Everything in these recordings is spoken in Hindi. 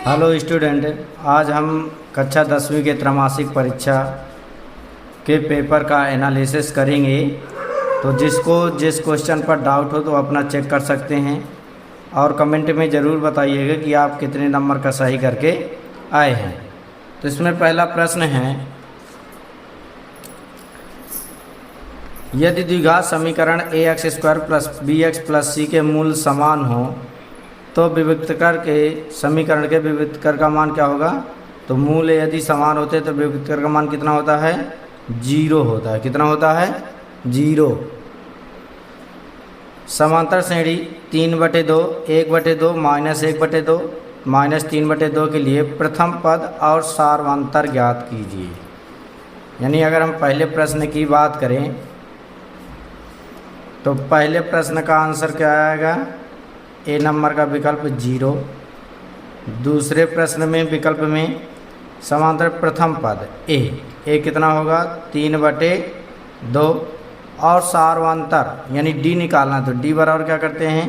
हेलो स्टूडेंट, आज हम कक्षा 10वीं के त्रैमासिक परीक्षा के पेपर का एनालिसिस करेंगे। तो जिसको जिस क्वेश्चन पर डाउट हो तो अपना चेक कर सकते हैं और कमेंट में ज़रूर बताइएगा कि आप कितने नंबर का सही करके आए हैं। तो इसमें पहला प्रश्न है, यदि द्विघात समीकरण ax² + bx + c के मूल समान हो तो विभक्तकर के समीकरण के विभक्तकर का मान क्या होगा। तो मूल यदि समान होते तो विभक्तकर का मान कितना होता है, 0 होता है। कितना होता है, 0। समांतर श्रेणी 3/2, 1/2, -1/2, -3/2 के लिए प्रथम पद और सार्वंतर ज्ञात कीजिए। यानी अगर हम पहले प्रश्न की बात करें तो पहले प्रश्न का आंसर क्या आएगा, ए नंबर का विकल्प 0। दूसरे प्रश्न में विकल्प में समांतर प्रथम पद ए कितना होगा, 3/2 और सार्वंतर यानी डी निकालना। तो डी बराबर क्या करते हैं,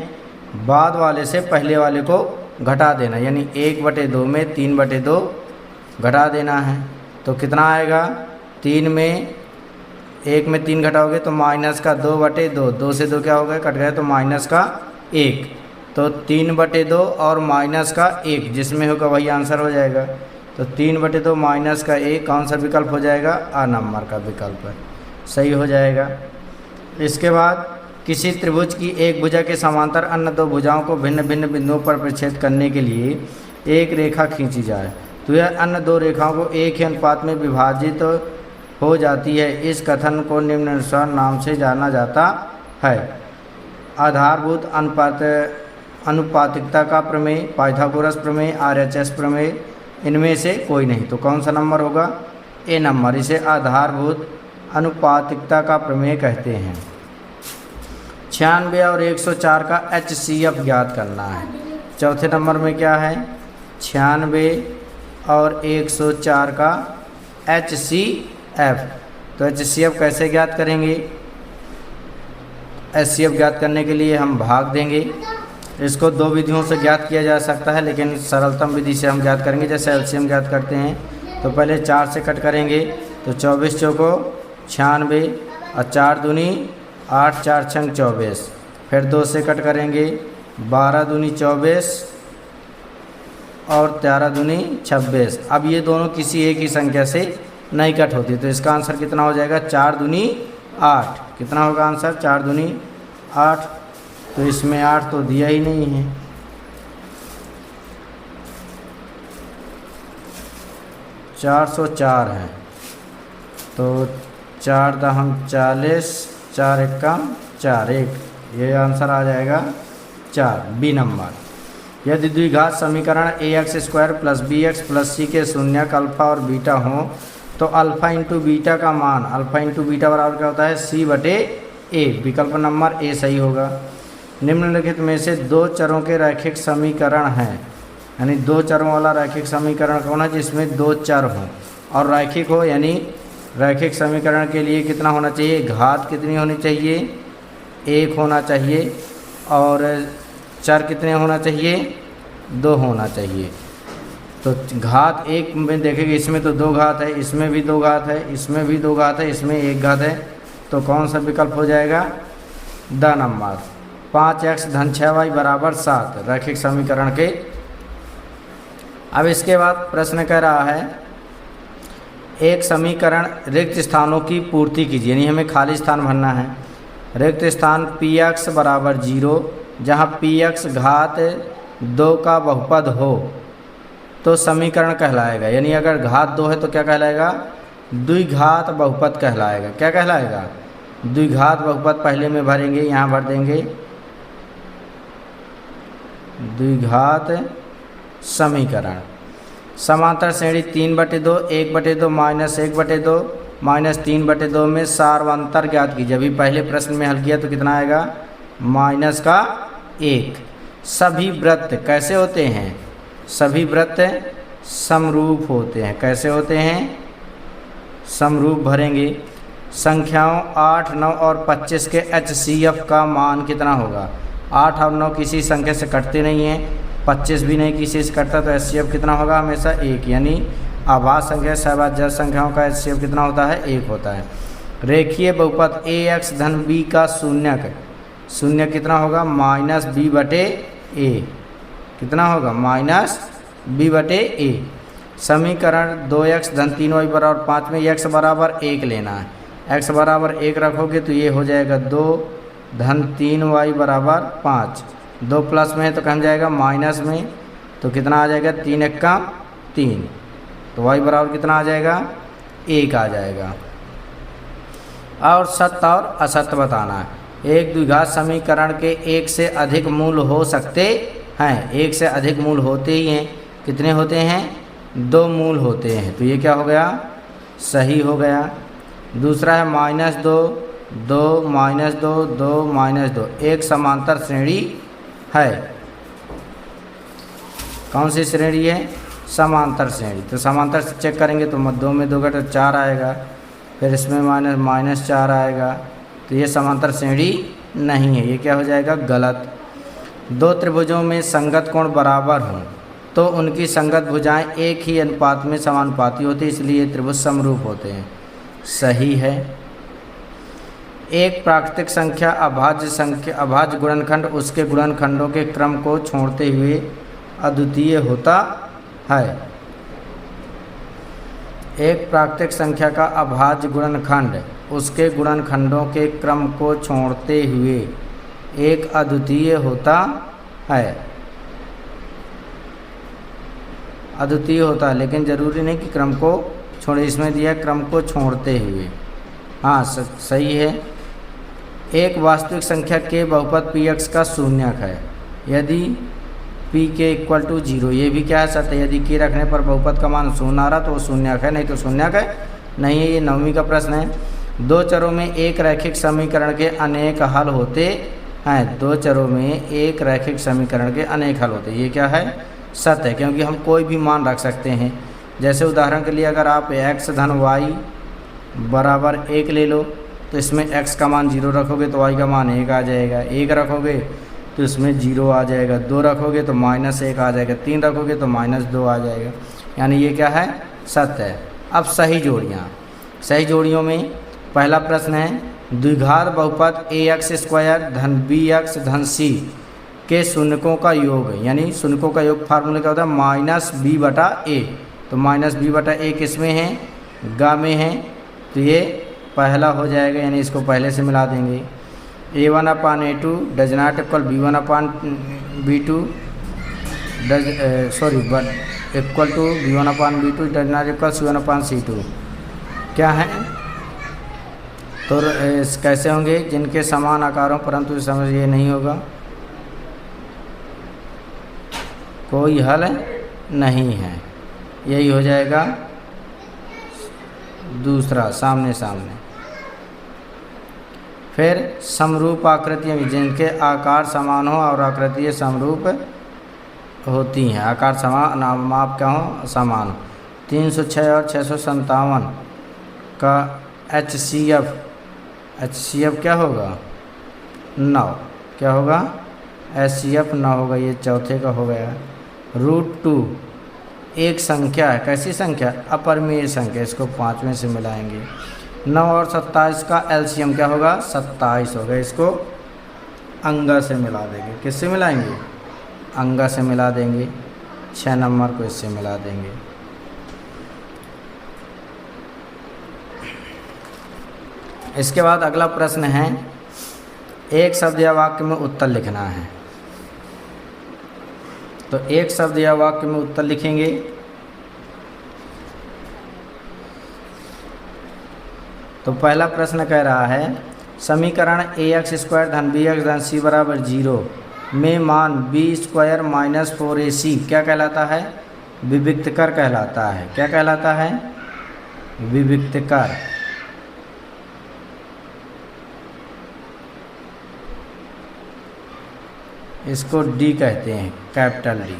बाद वाले से पहले वाले को घटा देना, यानी 1/2 में 3/2 घटा देना है। तो कितना आएगा, 3 में 1 में 3 घटाओगे तो माइनस का 2/2, 2 से 2 क्या हो गया, कट गया तो माइनस का 1। तो 3/2 और माइनस का 1 जिसमें होगा वही आंसर हो जाएगा। तो 3/2 माइनस का 1 कौन सा विकल्प हो जाएगा, आ नंबर का विकल्प है, सही हो जाएगा। इसके बाद किसी त्रिभुज की एक भुजा के समांतर अन्य दो भुजाओं को भिन्न भिन्न बिंदुओं पर प्रतिच्छेद करने के लिए एक रेखा खींची जाए तो यह अन्य दो रेखाओं को एक ही अनुपात में विभाजित हो जाती है। इस कथन को निम्नानुसार नाम से जाना जाता है। आधारभूत अनुपातिकता का प्रमेय, पाइथागोरस प्रमेय, आरएचएस प्रमेय, इनमें से कोई नहीं। तो कौन सा नंबर होगा, ए नंबर। इसे आधारभूत अनुपातिकता का प्रमेय कहते हैं। 96 और 104 का HCF ज्ञात करना है। चौथे नंबर में क्या है, 96 और 104 का HCF। तो HCF कैसे ज्ञात करेंगे, HCF ज्ञात करने के लिए हम भाग देंगे। इसको दो विधियों से ज्ञात किया जा सकता है, लेकिन सरलतम विधि से हम ज्ञात करेंगे। जैसे एलसीएम ज्ञात करते हैं तो पहले 4 से कट करेंगे तो 24 चौको 96 और 4 दूनी 8, 4 छंग 24। फिर 2 से कट करेंगे 12 दूनी 24 और 13 दूनी 26। अब ये दोनों किसी एक ही संख्या से नहीं कट होती, तो इसका आंसर कितना हो जाएगा, 4 दूनी 8। कितना होगा आंसर, 4 दूनी 8। तो इसमें 8 तो दिया ही नहीं है। चार 404 है तो 4 दहम 40, 4 एकम 4, 1, ये आंसर आ जाएगा 4, बी नंबर। यदि द्विघात समीकरण ax² + bx + c के शून्यक अल्फा और बीटा हों तो अल्फा इंटू बीटा का मान, अल्फा इंटू बीटा बराबर क्या होता है, c/a। विकल्प नंबर ए सही होगा। निम्नलिखित में से दो चरों के रैखिक समीकरण हैं, यानी दो चरों वाला रैखिक समीकरण कौन है, जिसमें दो चर हों और रैखिक हो। यानी रैखिक समीकरण के लिए कितना होना चाहिए, घात कितनी होनी चाहिए, 1 होना चाहिए, और चर कितने होना चाहिए, 2 होना चाहिए। तो घात 1 में देखेंगे, इसमें तो 2 घात है, इसमें भी 2 घात है, इसमें भी 2 घात है, इसमें 1 घात है। तो कौन सा विकल्प हो जाएगा, द नंबर। 5x - 6y = 7 रैखिक समीकरण के। अब इसके बाद प्रश्न कह रहा है, एक समीकरण रिक्त स्थानों की पूर्ति कीजिए, यानी हमें खाली स्थान भरना है। रिक्त स्थान px = 0 जहाँ px घात 2 का बहुपद हो तो समीकरण कहलाएगा। यानी अगर घात 2 है तो क्या कहलाएगा, द्विघात बहुपद कहलाएगा। क्या कहलाएगा, द्विघात बहुपद। पहले में भरेंगे, यहाँ भर देंगे द्विघात समीकरण। समांतर श्रेणी 3/2, 1/2, -1/2, -3/2 में सार्वंतर ज्ञात कीजिए। अभी पहले प्रश्न में हल किया तो कितना आएगा, -1। सभी वृत्त कैसे होते हैं, सभी वृत्त समरूप होते हैं। कैसे होते हैं, समरूप भरेंगे। संख्याओं 8, 9 और 25 के HCF का मान कितना होगा। 8 और 9 किसी संख्या से कटते नहीं हैं, 25 भी नहीं की शेष करता, तो HCF कितना होगा हमेशा 1, यानी अभाज्य संख्या सहभाज्य संख्याओं का HCF कितना होता है 1 होता है। रेखीय बहुपद AX धन B का शून्यक, शून्य कितना होगा -B/A, कितना होगा -B/A। समीकरण 2x धन 3y बराबर 5 में x बराबर 1 लेना है, x बराबर 1 रखोगे तो ये हो जाएगा 2 धन 3y बराबर 5, 2 प्लस में है तो कम जाएगा माइनस में, तो कितना आ जाएगा 3 एक्का 3, तो y बराबर कितना आ जाएगा 1 आ जाएगा। और सत्य और असत्य बताना है। एक द्विघात समीकरण के एक से अधिक मूल हो सकते हैं, एक से अधिक मूल होते ही हैं, कितने होते हैं 2 मूल होते हैं, तो ये क्या हो गया सही हो गया। दूसरा है -2 2 -2 2 -2, एक समांतर श्रेणी है। कौन सी श्रेणी है समांतर श्रेणी, तो समांतर से चेक करेंगे तो 2 में 2 घटा 4 आएगा, फिर इसमें -4 आएगा, तो ये समांतर श्रेणी नहीं है, ये क्या हो जाएगा गलत। 2 त्रिभुजों में संगत कोण बराबर हों तो उनकी संगत भुजाएं एक ही अनुपात में समानुपाती होती, इसलिए त्रिभुज समरूप होते हैं, सही है। एक प्राकृतिक संख्या अभाज्य गुणनखंड उसके गुणनखंडों के क्रम को छोड़ते हुए अद्वितीय होता है। एक प्राकृतिक संख्या का अभाज्य गुणनखंड उसके गुणनखंडों के क्रम को छोड़ते हुए एक अद्वितीय होता है, अद्वितीय होता है, लेकिन ज़रूरी नहीं कि क्रम को छोड़े, इसमें दिया है क्रम को छोड़ते हुए, हाँ सही है। एक वास्तविक संख्या के बहुपद px का शून्यक है यदि p के = 0, ये भी क्या है सत्य, यदि k रखने पर बहुपद का मान 0 आ रहा तो वो शून्यक है, नहीं तो शून्यक है नहीं है। ये 9वीं का प्रश्न है। 2 चरों में एक रैखिक समीकरण के अनेक हल होते हैं, 2 चरों में एक रैखिक समीकरण के अनेक हल होते हैं, ये क्या है सत्य है, क्योंकि हम कोई भी मान रख सकते हैं। जैसे उदाहरण के लिए अगर आप x धन y बराबर 1 ले लो तो इसमें x का मान 0 रखोगे तो y का मान 1 आ जाएगा, 1 रखोगे तो इसमें 0 आ जाएगा, 2 रखोगे तो -1 आ जाएगा, 3 रखोगे तो -2 आ जाएगा, यानी ये क्या है सत्य है। अब सही जोड़ियाँ, सही जोड़ियों में पहला प्रश्न है द्विघात बहुपद ax² धन bx धन c के शून्यकों का योग, यानी शून्यकों का योग फार्मूला क्या होता है -b/a, तो -b/a किसमें है गा में है, तो ये पहला हो जाएगा, यानी इसको पहले से मिला देंगे। a1/a2 does not equal b1/b2 but equal to b1/b2 does not equal c1/c2, क्या है तो कैसे होंगे जिनके समान आकारों, परंतु समझ ये नहीं होगा, कोई हल नहीं है, यही हो जाएगा दूसरा सामने सामने। फिर समरूप आकृतियाँ जिनके आकार समान हो और आकृतियाँ समरूप होती हैं, आकार समान माप क्या हो समान। 306 और 657 का HCF क्या होगा 9, क्या होगा HCF 9 होगा, ये चौथे का हो गया। √2 एक संख्या है, कैसी संख्या अपरिमेय संख्या, इसको 5वें से मिलाएंगे। 9 और 27 का LCM क्या होगा 27 होगा, इसको अंगा से मिला देंगे, किससे मिलाएंगे अंगा से मिला देंगे, 6 नंबर को इससे मिला देंगे। इसके बाद अगला प्रश्न है एक शब्द या वाक्य में उत्तर लिखना है, तो एक शब्द या वाक्य में उत्तर लिखेंगे। तो पहला प्रश्न कह रहा है समीकरण ax² धन bx धन c बराबर 0 में मान b² - 4ac क्या कहलाता है विविक्तकर कहलाता है, क्या कहलाता है विविक्तकर। इसको D कहते हैं, कैपिटल D।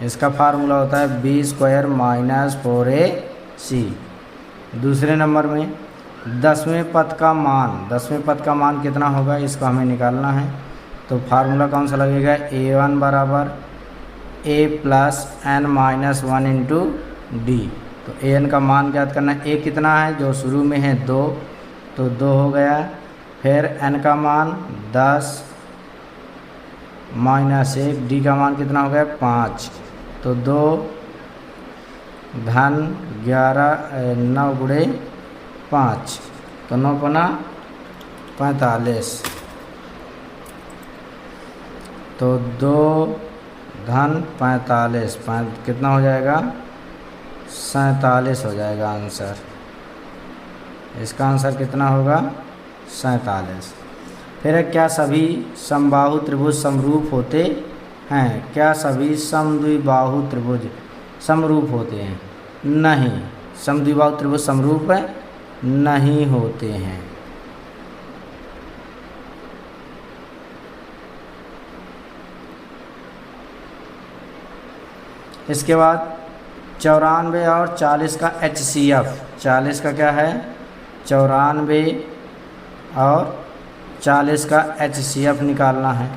इसका फार्मूला होता है b² - 4ac। दूसरे नंबर में 10वें पद का मान, 10वें पद का मान कितना होगा इसको हमें निकालना है, तो फार्मूला कौन सा लगेगा a1 बराबर a plus n minus one into d. तो ए एन का मान ज्ञात करना है। ए कितना है, जो शुरू में है 2, तो 2 हो गया। फिर एन का मान 10 माइनस 1, डी का मान कितना हो गया 5। तो 2 धन 11 9 गुणे 5, तो 9 पना 45। तो 2 धन 45 कितना हो जाएगा 47 हो जाएगा आंसर। इसका आंसर कितना होगा 47। फिर क्या सभी समबाहु त्रिभुज समरूप होते हैं? क्या सभी समद्विबाहु त्रिभुज समरूप होते हैं? नहीं, समद्विबाहु त्रिभुज समरूप नहीं होते हैं। इसके बाद 94 और 40 का HCF। 40 का क्या है 94 और 40 का HCF निकालना है।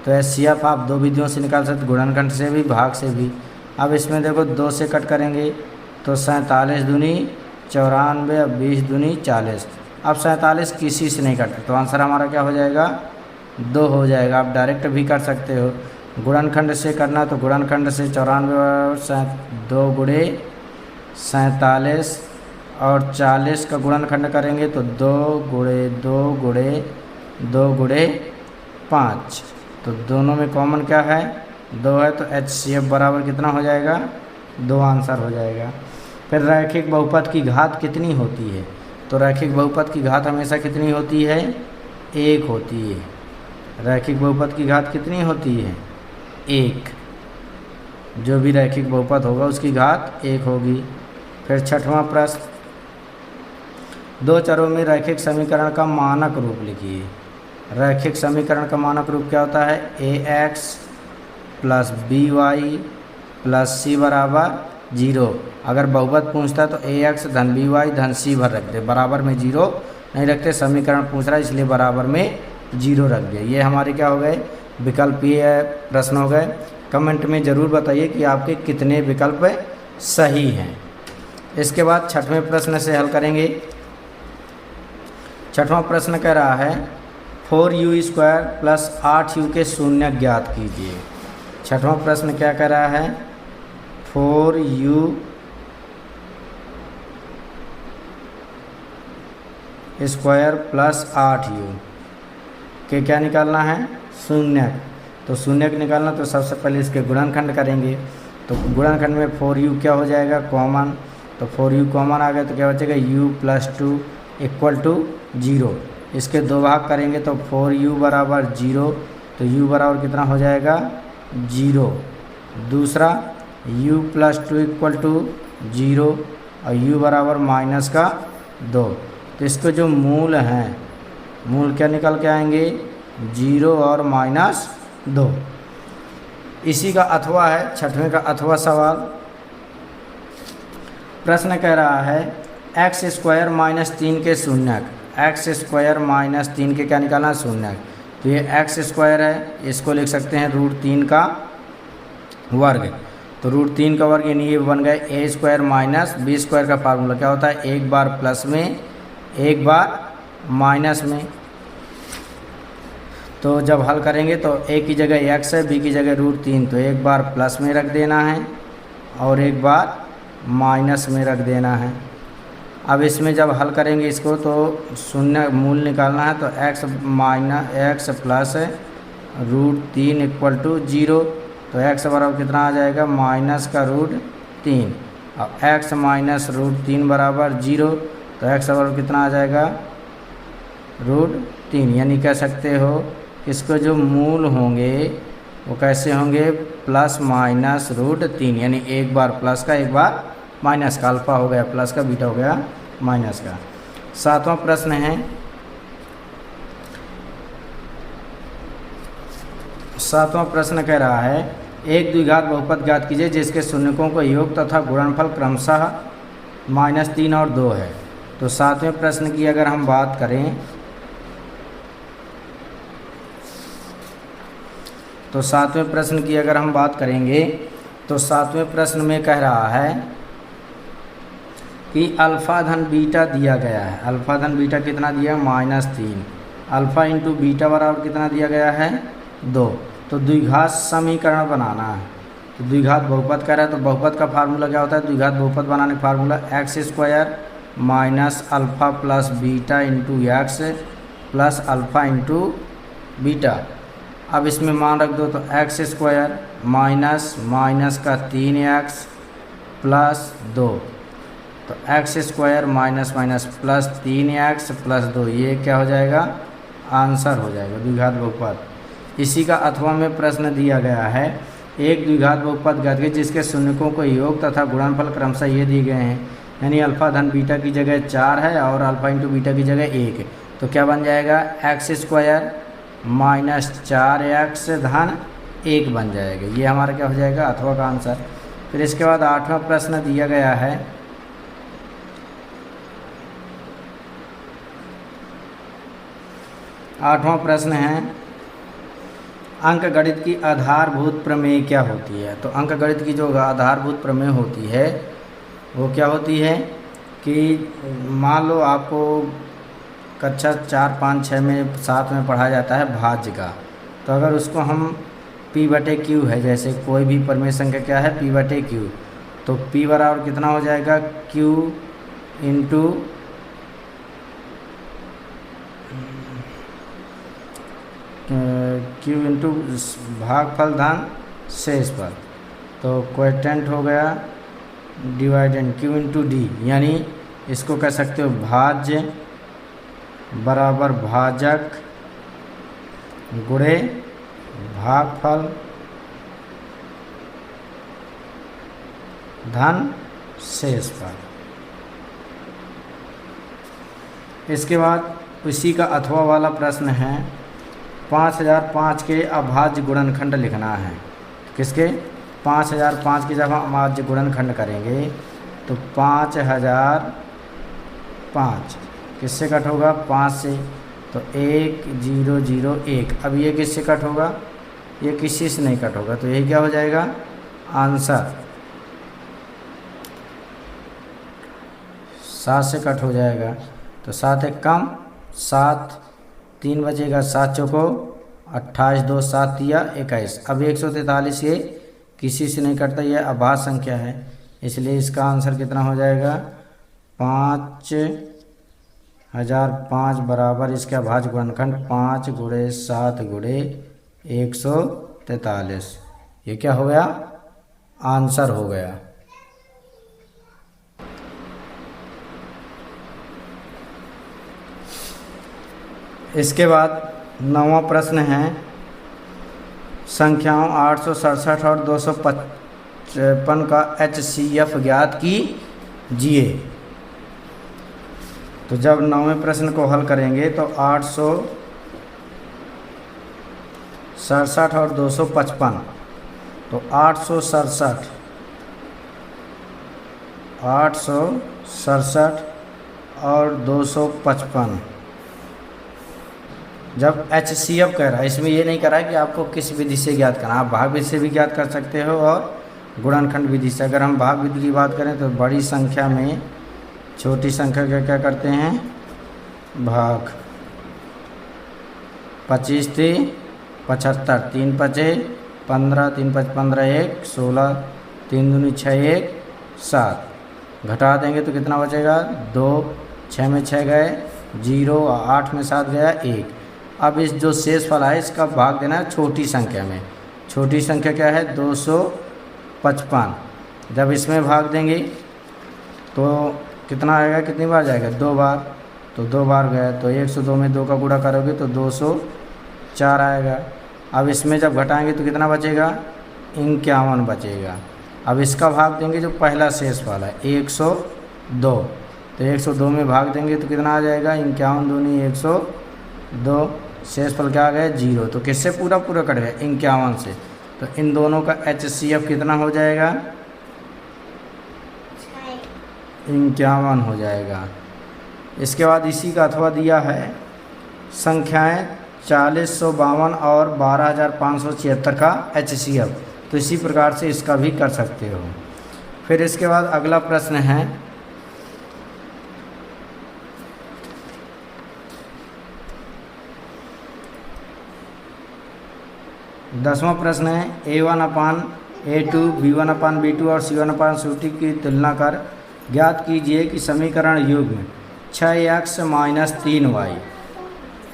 तो HCF आप दो विधियों से निकाल सकते, गुणनखंड से भी, भाग से भी। अब इसमें देखो 2 से कट करेंगे तो 47 दूनी 94 और 20 दूनी 40। अब 47 किसी से नहीं कटते, तो आंसर हमारा क्या हो जाएगा 2 हो जाएगा। आप डायरेक्ट भी कर सकते हो, गुणनखंड से करना तो गुणनखंड से 94 और 2 गुणे 47 और 40 का गुणनखंड करेंगे तो 2 गुणे 2 गुणे 2 गुणे 5। तो दोनों में कॉमन क्या है 2 है, तो HCF बराबर कितना हो जाएगा 2 आंसर हो जाएगा। फिर रैखिक बहुपद की घात कितनी होती है? तो रैखिक बहुपद की घात हमेशा कितनी होती है 1 होती है। रैखिक बहुपद की घात कितनी होती है 1। जो भी रैखिक बहुपद होगा उसकी घात 1 होगी। फिर 6वां प्रश्न, 2 चरों में रैखिक समीकरण का मानक रूप लिखिए। रैखिक समीकरण का मानक रूप क्या होता है AX plus BY plus C बराबर 0। अगर बहुपद पूछता है तो AX धन BY धन C भर रख दे, बराबर में 0 नहीं रखते। समीकरण पूछ रहा है इसलिए बराबर में 0 रख दिया। ये हमारे क्या हो गए विकल्पीय प्रश्न हो गए। कमेंट में ज़रूर बताइए कि आपके कितने विकल्प सही हैं। इसके बाद 6वें प्रश्न से हल करेंगे। 6वां प्रश्न कह रहा है 4u² प्लस 8u के शून्य ज्ञात कीजिए। 6वां प्रश्न क्या कह रहा है 4u² प्लस 8u के क्या निकालना है शून्य। तो शून्य निकालना तो सबसे पहले इसके गुणनखंड करेंगे। तो गुणनखंड में 4u क्या हो जाएगा कॉमन, तो 4u कॉमन आ गया तो क्या बचेगा u प्लस 2 इक्वल टू 0। इसके 2 भाग करेंगे तो 4u बराबर 0, तो u बराबर कितना हो जाएगा 0। दूसरा u प्लस 2 इक्वल टू 0 और u बराबर माइनस का 2। तो इसके जो मूल हैं, मूल क्या निकल के आएंगे 0 और माइनस 2। इसी का अथवा है 6वें का अथवा सवाल। प्रश्न कह रहा है x² माइनस 3 के शून्यक। x² माइनस 3 के क्या निकालना शून्यक। तो ये x² है, इसको लिख सकते हैं √3 का वर्ग। तो √3 का वर्ग यानी ये बन गए a² माइनस b² का फार्मूला क्या होता है एक बार प्लस में एक बार माइनस में। तो जब हल करेंगे तो a की जगह x है, b की जगह √3, तो एक बार प्लस में रख देना है और एक बार माइनस में रख देना है। अब इसमें जब हल करेंगे इसको तो शून्य मूल निकालना है, तो x प्लस √3 इक्वल टू 0। तो x बराबर कितना आ जाएगा माइनस का √3 और x माइनस √3 बराबर 0। तो x बराबर कितना आ जाएगा √3। यानी कह सकते हो इसको जो मूल होंगे वो कैसे होंगे प्लस माइनस √3, यानी एक बार प्लस का एक बार माइनस का। अल्फा हो गया प्लस का, बीटा हो गया माइनस का। 7वां प्रश्न है 7वां प्रश्न कह रहा है एक द्विघात बहुपद ज्ञात कीजिए जिसके शून्यकों को योग तथा गुणनफल क्रमशः -3 और 2 है। तो 7वें प्रश्न की अगर हम बात करें तो 7वें प्रश्न की अगर हम बात करेंगे तो 7वें प्रश्न में कह रहा है कि अल्फ़ा धन बीटा दिया गया है। अल्फ़ा धन बीटा कितना दिया? -3। अल्फ़ा इंटू बीटा बराबर कितना दिया गया है? 2। तो द्विघात समीकरण बनाना है। तो द्विघात बहुपद कह रहा है, तो बहुपद का फार्मूला क्या होता है? द्विघात बहुपद बनाने का formula x² minus alpha plus beta into x plus alpha into beta. अब इसमें मान रख दो, तो x² माइनस माइनस का 3x प्लस 2, तो x² minus minus plus 3x plus 2, ये क्या हो जाएगा? आंसर हो जाएगा द्विघात बहुपद। इसी का अथवा में प्रश्न दिया गया है, एक द्विघात बहुपद ज्ञात कीजिए जिसके शून्यकों को योग तथा गुणनफल क्रमशः ये दिए गए हैं, यानी अल्फ़ा धन बीटा की जगह 4 है और अल्फ़ा इंटू बीटा की जगह 1 है। तो क्या बन जाएगा? x² माइनस 4x धन 1 बन जाएगा। ये हमारा क्या हो जाएगा? अथवा का आंसर। फिर इसके बाद 8वां प्रश्न दिया गया है, 8वां प्रश्न है अंकगणित की आधारभूत प्रमेय क्या होती है? तो अंकगणित की जो आधारभूत प्रमेय होती है वो क्या होती है कि मान लो आपको कक्षा 4, 5, 6 में 7 में पढ़ाया जाता है भाज्य का। तो अगर उसको हम P/Q है, जैसे कोई भी प्रमेय संख्या क्या है? P/Q। तो P बराबर कितना हो जाएगा? Q इंटू भागफल धन शेषफल। तो क्वोटिएंट हो गया डिवाइडेंड Q इंटू D, यानी इसको कह सकते हो भाज्य बराबर भाजक गुणे भागफल धन शेषफल। इसके बाद उसी का अथवा वाला प्रश्न है, 5005 के अभाज्य गुणनखंड लिखना है। किसके? 5005 के जब हम अभाज्य गुणनखंड करेंगे तो 5005 किससे कट होगा? 5 से। तो 1 0 0 1। अब ये किससे कट होगा? ये किसी से नहीं कट होगा, तो ये क्या हो जाएगा? आंसर 7 से कट हो जाएगा। तो 7 एक कम 7, 3 बचेगा, 7 चौको 28, 2 7 या 21। अब 143 ये किसी से नहीं कटता, ये अभाज्य संख्या है, इसलिए इसका आंसर कितना हो जाएगा? 5005 बराबर इसका अभाज्य गुणनखंड 5 गुणे 7 गुणे 143। ये क्या हो गया? आंसर हो गया। इसके बाद 9वां प्रश्न है, संख्याओं 867 और 255 का HCF ज्ञात कीजिए। तो जब 9वें प्रश्न को हल करेंगे तो 867 और 255, तो 867 और 255 जब HCF कह रहा है, इसमें ये नहीं कह रहा है कि आपको किस विधि से ज्ञात करना, आप भाग विधि से भी ज्ञात कर सकते हो और गुणनखंड विधि से। अगर हम भाग विधि की बात करें तो बड़ी संख्या में छोटी संख्या का क्या करते हैं? भाग। 25 × 75, 3 × 5 15, 3 × 5 15 1 16, 3 दूनी 6 1 7। घटा देंगे तो कितना बचेगा? 2, 6 में 6 गए 0, 8 में 7 गया 1। अब इस जो शेषफल है इसका भाग देना है छोटी संख्या में। छोटी संख्या क्या है? 255। जब इसमें भाग देंगे तो कितना आएगा? कितनी बार जाएगा? 2 बार। तो 2 बार गया, तो 102 में 2 का गुणा करोगे तो 204 आएगा। अब इसमें जब घटाएंगे तो कितना बचेगा? 51 बचेगा। अब इसका भाग देंगे जो पहला शेषफल है 102, तो 102 में भाग देंगे तो कितना आ जाएगा? 51 दूनी 102, शेषफल क्या आ गया? 0। तो किससे पूरा पूरा कट गया? 51 से। तो इन दोनों का HCF कितना हो जाएगा? 51 हो जाएगा। इसके बाद इसी का अथवा दिया है, संख्याएं 4052 और 12576 का HCF। तो इसी प्रकार से इसका भी कर सकते हो। फिर इसके बाद अगला प्रश्न है, दसवां प्रश्न है A1/A2 B1/B2 और C1/C2 की तुलना कर ज्ञात कीजिए कि समीकरण युग्म 6x - 3y।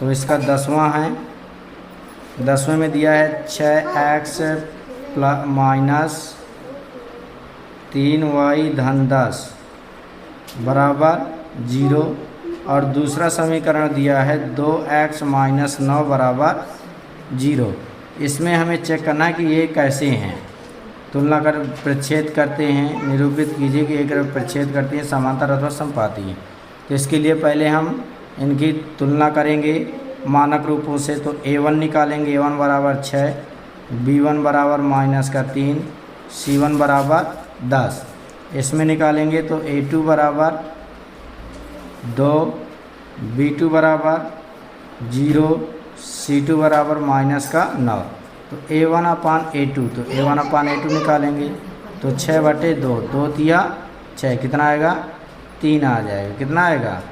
तो इसका 10वां है, 10वें में दिया है 6x - 3y धन 10 बराबर 0, और दूसरा समीकरण दिया है 2x - 9 बराबर 0। इसमें हमें चेक करना है कि ये कैसे हैं। तुलना कर प्रच्छेद करते हैं, निरूपित कीजिए कि एक प्रच्छेद करते हैं समांतर अथवा समपाती। तो इसके लिए पहले हम इनकी तुलना करेंगे मानक रूपों से। तो A1 निकालेंगे, A1 बराबर 6, B1 बराबर -3, C1 बराबर 10। इसमें निकालेंगे तो A2 बराबर 2, B2 बराबर 0, C2 बराबर -9। तो A1/A2, तो A1/A2 निकालेंगे तो 6/2, 2 तिया 6, कितना आएगा 3 आ जाएगा। कितना आएगा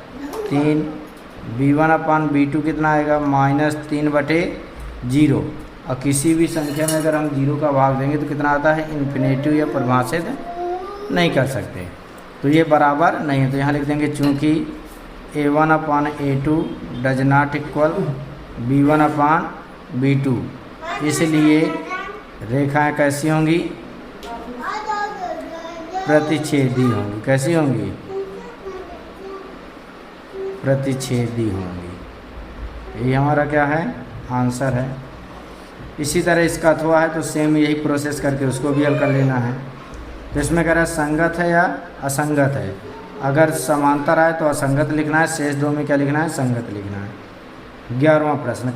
3। B1/B2 कितना आएगा -3/0। और किसी भी संख्या में अगर हम 0 का भाग देंगे तो कितना आता है इन्फिनेटिव या परिभाषित नहीं कर सकते, तो ये बराबर नहीं है। तो यहाँ लिख देंगे चूँकि A1/A2 does not equal B1/B2, इसलिए रेखाएं कैसी होंगी, प्रतिच्छेदी होंगी। कैसी होंगी, प्रतिच्छेदी होंगी। ये हमारा क्या है आंसर है। इसी तरह इसका अथवा है तो सेम यही प्रोसेस करके उसको भी हल कर लेना है। तो इसमें कह रहा है संगत है या असंगत है। अगर समांतर आए तो असंगत लिखना है, शेष दो में क्या लिखना है संगत लिखना है। 11वां प्रश्न,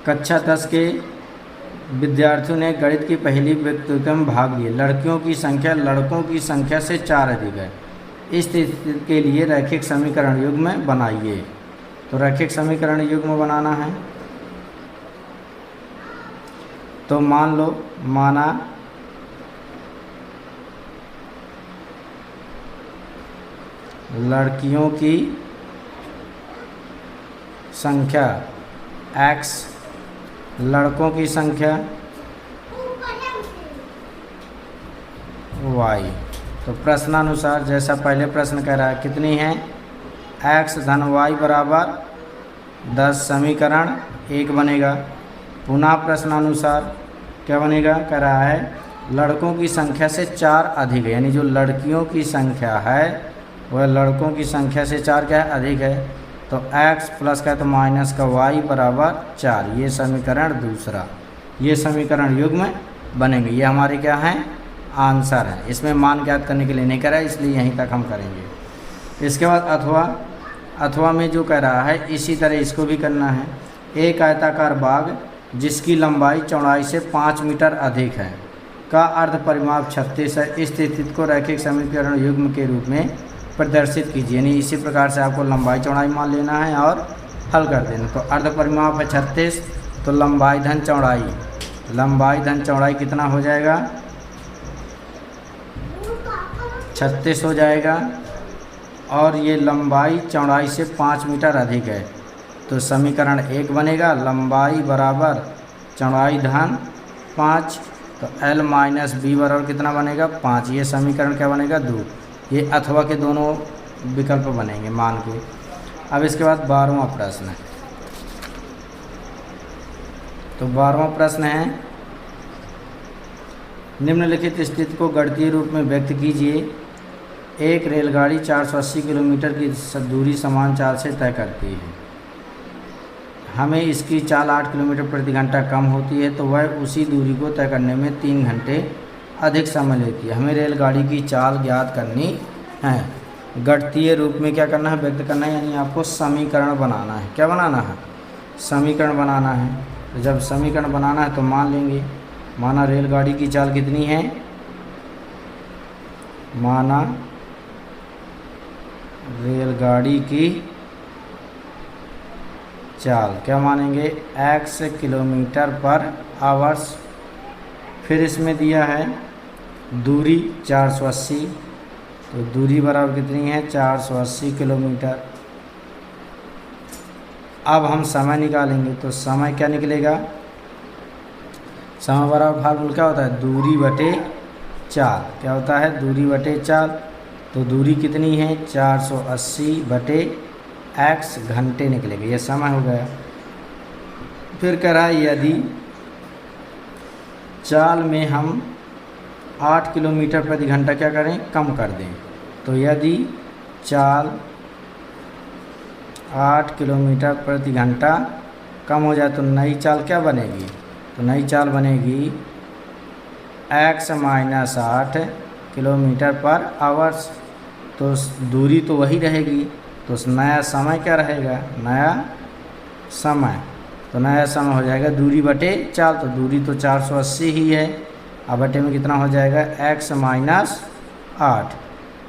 कक्षा 10 के विद्यार्थियों ने गणित की पहली प्रतियोगिता में भाग लिया। लड़कियों की संख्या लड़कों की संख्या से 4 अधिक है। इस स्थिति के लिए रैखिक समीकरण युग्म बनाइए। तो रैखिक समीकरण युग्म बनाना है तो मान लो, माना लड़कियों की संख्या x, लड़कों की संख्या y। तो प्रश्नानुसार जैसा पहले प्रश्न कह रहा है कितनी है x धन y बराबर 10, समीकरण 1 बनेगा। पुनः प्रश्नानुसार क्या बनेगा, कह रहा है लड़कों की संख्या से 4 अधिक है, यानी जो लड़कियों की संख्या है वह लड़कों की संख्या से 4 क्या है अधिक है। तो x प्लस का तो माइनस का y बराबर 4, ये समीकरण दूसरा, ये समीकरण युग्म बनेंगे। ये हमारे क्या हैं आंसर है। इसमें मान ज्ञात करने के लिए नहीं करा, इसलिए यहीं तक हम करेंगे। इसके बाद अथवा में जो कह रहा है इसी तरह इसको भी करना है। एक आयताकार बाग जिसकी लंबाई चौड़ाई से 5 मीटर अधिक है का अर्ध परिमाप 36 है। इस स्थिति को रैखिक समीकरण युग्म के रूप में प्रदर्शित कीजिए। यानी इसी प्रकार से आपको लंबाई चौड़ाई मान लेना है और हल कर देना। तो अर्ध परिमाप है 36, तो लंबाई धन चौड़ाई कितना हो जाएगा 36 हो जाएगा। और ये लंबाई चौड़ाई से 5 मीटर अधिक है, तो समीकरण 1 बनेगा। लंबाई बराबर चौड़ाई धन 5, तो L माइनस बी बराबर कितना बनेगा 5। ये समीकरण क्या बनेगा 2। ये अथवा के दोनों विकल्प बनेंगे मान के। अब इसके बाद 12वां प्रश्न है। तो 12वां प्रश्न है, निम्नलिखित स्थिति को गणितीय रूप में व्यक्त कीजिए। एक रेलगाड़ी 480 किलोमीटर की दूरी समान चाल से तय करती है। हमें इसकी चाल 8 किलोमीटर प्रति घंटा कम होती है, तो वह उसी दूरी को तय करने में 3 घंटे अधिक समय लेती है। हमें रेलगाड़ी की चाल ज्ञात करनी है। गणितीय रूप में क्या करना है व्यक्त करना है, यानी आपको समीकरण बनाना है। क्या बनाना है समीकरण बनाना है। तो जब समीकरण बनाना है तो मान लेंगे, माना रेलगाड़ी की चाल कितनी है, माना रेलगाड़ी की चाल क्या मानेंगे, x किलोमीटर पर आवर्स। फिर इसमें दिया है दूरी 480, तो दूरी बराबर कितनी है 480 किलोमीटर। अब हम समय निकालेंगे, तो समय क्या निकलेगा, समय बराबर फार्मूला क्या होता है, दूरी बटे चाल। क्या होता है, दूरी बटे चाल। तो दूरी कितनी है 480 बटे x घंटे निकलेगा, ये समय हो गया। फिर कह रहा है यदि चाल में हम 8 किलोमीटर प्रति घंटा क्या करें, कम कर दें। तो यदि चाल 8 किलोमीटर प्रति घंटा कम हो जाए तो नई चाल क्या बनेगी, तो नई चाल बनेगी x माइनस 8 किलोमीटर पर आवर्स। तो दूरी तो वही रहेगी, तो नया समय क्या रहेगा, नया समय। तो नया समय हो जाएगा दूरी बटे चाल। तो दूरी तो 480 ही है, अब बटे में कितना हो जाएगा x माइनस 8,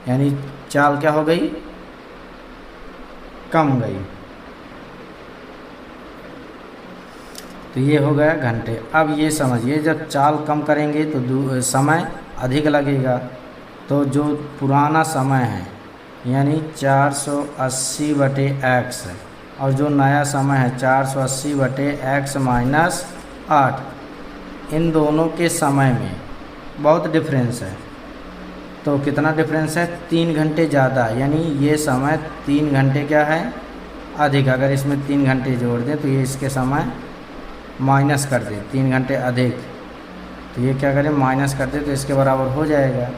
यानी चाल क्या हो गई, कम गई। तो ये हो गया घंटे। अब ये समझिए जब चाल कम करेंगे तो समय अधिक लगेगा। तो जो पुराना समय है यानी 480 बटे x और जो नया समय है 480 बटे x माइनस 8, इन दोनों के समय में बहुत डिफरेंस है। तो कितना डिफरेंस है, 3 घंटे ज़्यादा, यानी ये समय 3 घंटे क्या है अधिक। अगर इसमें 3 घंटे जोड़ दें तो ये इसके समय माइनस कर दें, 3 घंटे अधिक, तो ये क्या करें माइनस कर दें तो इसके बराबर हो जाएगा।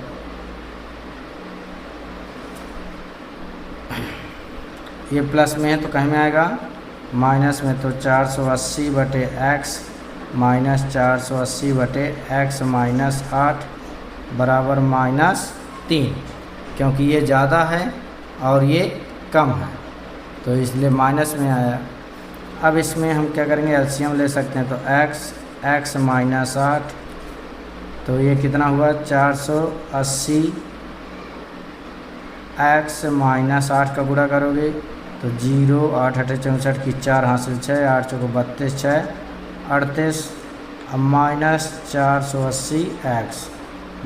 ये प्लस में है तो कहीं में आएगा माइनस में, तो 480 बटे x माइनस 480 बटे x माइनस 8 बराबर -3, क्योंकि ये ज़्यादा है और ये कम है तो इसलिए माइनस में आया। अब इसमें हम क्या करेंगे, एलसीएम ले सकते हैं। तो x माइनस 8, तो ये कितना हुआ 480 x माइनस 8 का गुणा करोगे तो 0, 8 8 64 की 4 हासिल 6, 8 चौको 32, 6 38, अब माइनस 480 x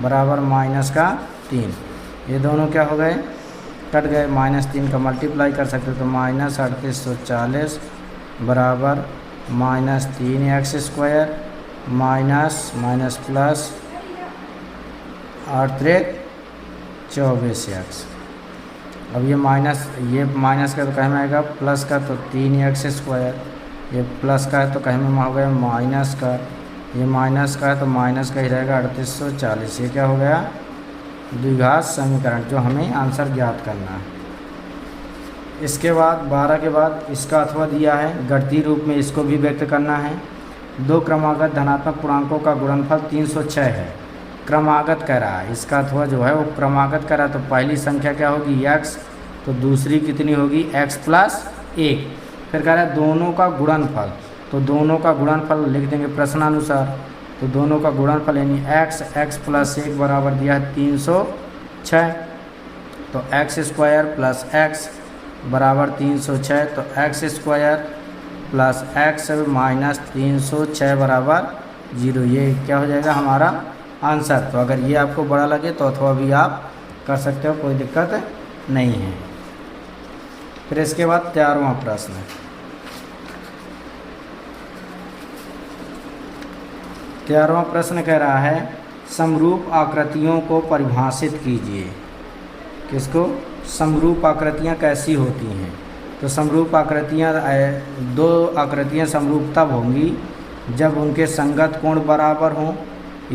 बराबर -3। ये दोनों क्या हो गए, कट गए, -3 का मल्टीप्लाई कर सकते हो तो -3840 बराबर -3x² माइनस प्लस 8 24x। अब ये माइनस का तो कहीं में आएगा, प्लस का तो 3x², ये प्लस का है तो कहीं में हो गया माइनस का, ये माइनस का है तो माइनस का ही रहेगा 3840। ये क्या हो गया द्विघात समीकरण, जो हमें आंसर ज्ञात करना है। इसके बाद 12 के बाद इसका अथवा दिया है, गणितीय रूप में इसको भी व्यक्त करना है। दो क्रमागत धनात्मक पूर्णांकों का गुणनफल 306 है, क्रमागत कह रहा है। इसका अथवा जो है वो क्रमागत कह रहा है, तो पहली संख्या क्या होगी x, तो दूसरी कितनी होगी x प्लस 1। फिर कह रहा है दोनों का गुणनफल, तो दोनों का गुणनफल लिख देंगे प्रश्नानुसार। तो दोनों का गुणनफल यानी x प्लस 1 बराबर दिया है 306, तो x² प्लस x बराबर 306, तो x² प्लस x माइनस 306 बराबर 0। ये क्या हो जाएगा हमारा आंसर। तो अगर ये आपको बड़ा लगे तो अथवा भी आप कर सकते हो, कोई दिक्कत नहीं है। फिर इसके बाद 13वां प्रश्न है। 13वां प्रश्न कह रहा है समरूप आकृतियों को परिभाषित कीजिए। किसको, समरूप आकृतियाँ कैसी होती हैं। तो समरूप आकृतियाँ, दो आकृतियाँ समरूप तब होंगी जब उनके संगत कोण बराबर हों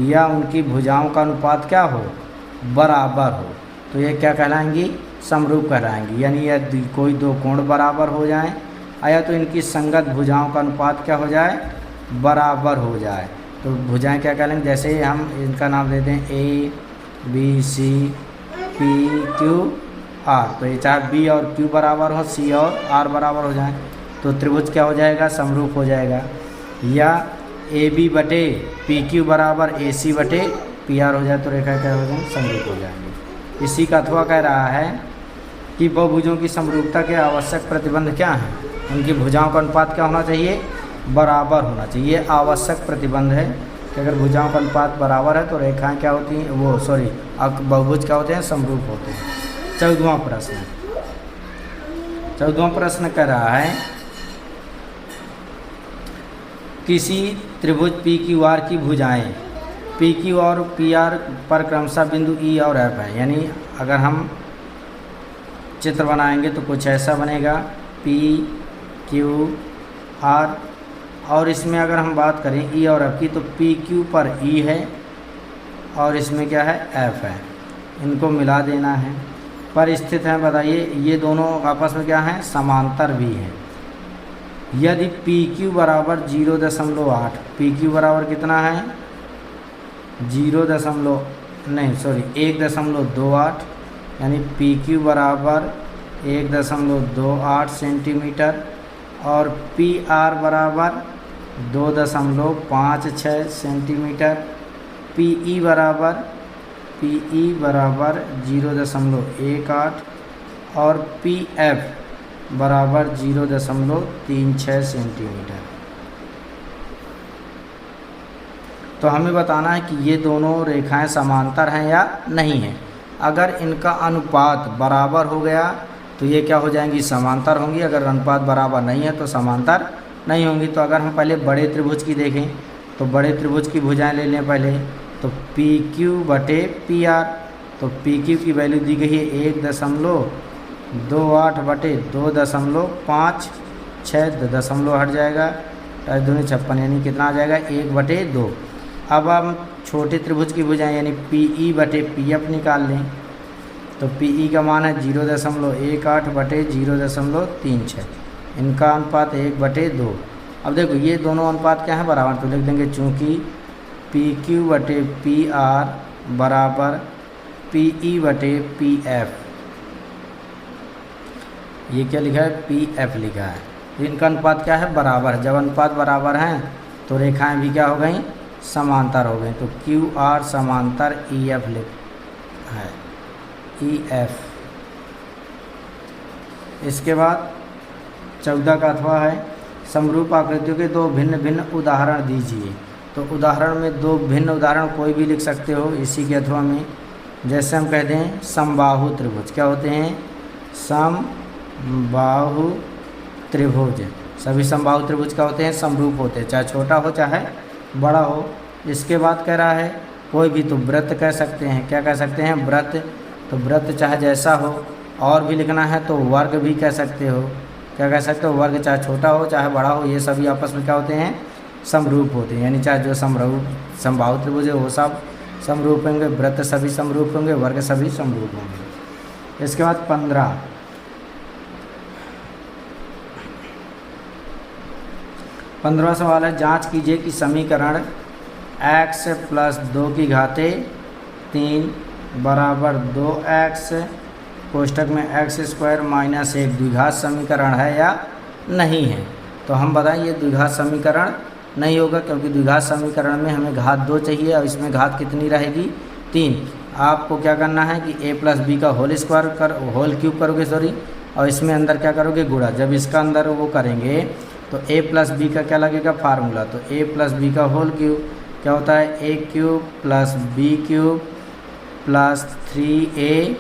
या उनकी भुजाओं का अनुपात क्या हो, बराबर हो, तो ये क्या कहलाएंगी, समरूप कहलाएंगी। यानी यदि कोई दो कोण बराबर हो जाएं या तो इनकी संगत भुजाओं का अनुपात क्या हो जाए, बराबर हो जाए, तो भुजाएं क्या कहलाएंगी। जैसे हम इनका नाम दे दें ABCPQR, तो ये चाहे B और Q बराबर हो, C और R बराबर हो जाए तो त्रिभुज क्या हो जाएगा, समरूप हो जाएगा। या AB बटे PQ बराबर AC बटे PR हो जाए तो रेखा क्या हो जाएंगे, समरूप हो जाएंगे। इसी का अथवा कह रहा है कि बहुभुजों की समरूपता के आवश्यक प्रतिबंध क्या हैं। उनकी भुजाओं का अनुपात क्या होना चाहिए, बराबर होना चाहिए। ये आवश्यक प्रतिबंध है कि अगर भुजाओं का अनुपात बराबर है तो रेखाएं क्या होती हैं, वो सॉरी बहुभुज क्या होते हैं, समरूप होते हैं। 14वां प्रश्न, 14वां प्रश्न कह रहा है किसी त्रिभुज पी क्यू आर की भुजाएं पी क्यू और पी आर पर क्रमशः बिंदु ई और एफ है। यानी अगर हम चित्र बनाएंगे तो कुछ ऐसा बनेगा पी क्यू आर, और इसमें अगर हम बात करें ई और एफ की तो पी क्यू पर ई है और इसमें क्या है, एफ है। इनको मिला देना है, पर स्थित है। बताइए ये दोनों आपस में क्या हैं, समांतर भी हैं। यदि पी क्यू बराबर 0.8, पी क्यू बराबर कितना है 1.28, यानी पी क्यू बराबर 1.28 सेंटीमीटर और पी आर बराबर 2.56 सेंटीमीटर, पी ई बराबर 0.18 और पी एफ बराबर 0.36 सेंटीमीटर। तो हमें बताना है कि ये दोनों रेखाएं समांतर हैं या नहीं हैं। अगर इनका अनुपात बराबर हो गया तो ये क्या हो जाएंगी, समांतर होंगी। अगर अनुपात बराबर नहीं है तो समांतर नहीं होंगी। तो अगर हम पहले बड़े त्रिभुज की देखें तो बड़े त्रिभुज की भुजाएं ले लें पहले, तो पी क्यू बटे पी आर, तो पी क्यू की वैल्यू दी गई है 1.28 बटे 2.56, दशमलव हट जाएगा, 2×56 यानी कितना आ जाएगा 1/2। अब हम छोटे त्रिभुज की भुजाएं यानी पी ई बटे पी एफ निकाल लें, तो पी ई का मान है 0.18 बटे 0.36, इनका अनुपात 1/2। अब देखो ये दोनों अनुपात क्या है, बराबर, तो लिख देंगे चूँकि पी क्यू बटे पी आर बराबर पी ई बटे पी एफ, ये क्या लिखा है, पी एफ लिखा है। तो इनका अनुपात क्या है, बराबर है। जब अनुपात बराबर हैं तो रेखाएं भी क्या हो गई, समांतर हो गई। तो क्यू आर समांतर ई एफ लिख है, ई एफ। इसके बाद 14 का अथवा है समरूप आकृतियों के दो भिन्न भिन्न उदाहरण दीजिए। तो उदाहरण में दो भिन्न उदाहरण कोई भी लिख सकते हो इसी के अथवा में। जैसे हम कहते हैं समबाहु त्रिभुज, क्या होते हैं, समबाहु त्रिभुज। सभी समबाहु त्रिभुज क्या होते हैं, समरूप होते हैं, चाहे छोटा हो चाहे बड़ा हो। इसके बाद कह रहा है कोई भी, तो वृत्त कह सकते हैं, क्या कह सकते हैं, वृत्त। तो वृत्त चाहे जैसा हो, और भी लिखना है तो वर्ग भी कह सकते हो, क्या कह सकते हो, वर्ग, चाहे छोटा हो चाहे बड़ा हो, ये सभी आपस में क्या होते हैं, समरूप होते हैं। यानी चाहे जो समबाहु त्रिभुज है वो सब समरूप होंगे, वृत्त सभी समरूप होंगे, वर्ग सभी समरूप होंगे। इसके बाद 15वां सवाल है, जांच कीजिए कि समीकरण x + 2 बराबर 2x कोष्ठक में x² - 1 द्विघात समीकरण है या नहीं है। तो हम बताएं ये द्विघात समीकरण नहीं होगा, क्योंकि द्विघात समीकरण में हमें घात 2 चाहिए और इसमें घात कितनी रहेगी, 3। आपको क्या करना है कि a + b का होल क्यूब करोगे और इसमें अंदर क्या करोगे, गुणा। जब इसका अंदर वो करेंगे तो a + b का क्या लगेगा, फार्मूला। तो a + b का होल क्यूब क्या होता है, a³ + b³ + 3ab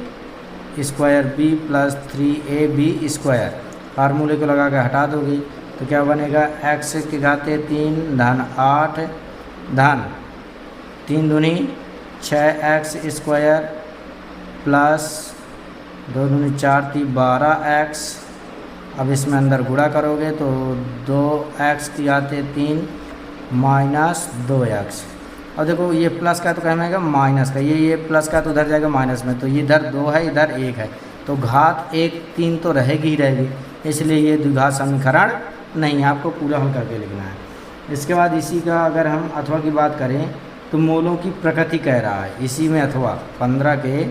+ 3ab²। फार्मूले को लगा के हटा दोगे तो क्या बनेगा, x की घाते 3 धन 8 धन 3 दूनी 6x² प्लस 2 दूनी 4 × 12x। अब इसमें अंदर गुणा करोगे तो 2x की घाते 3 माइनस 2x। अब देखो ये प्लस का तो कहना है माइनस का, ये प्लस का तो उधर जाएगा माइनस में, तो ये इधर 2 है इधर 1 है, तो घात 1 3 तो रहेगी ही रहेगी, इसलिए ये द्विघात समीकरण नहीं, आपको पूरा हल करके लिखना है। इसके बाद इसी का अगर हम अथवा की बात करें तो मूलों की प्रकृति कह रहा है इसी में अथवा 15 के